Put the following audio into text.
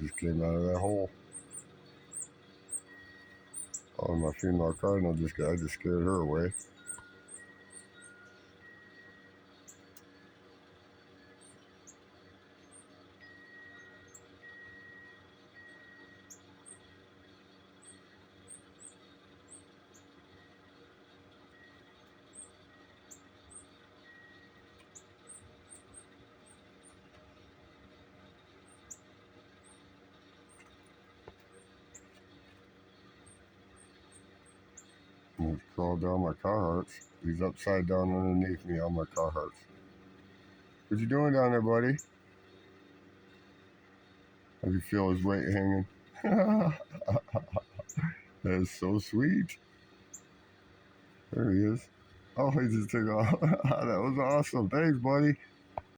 Just came out of that hole. Oh, my female cardinal I just scared her away. He's crawled down my Carhartts. He's upside down underneath me on my Carhartts. What you doing down there, buddy? I can feel his weight hanging. That is so sweet. There he is. Oh, he just took off. That was awesome. Thanks, buddy.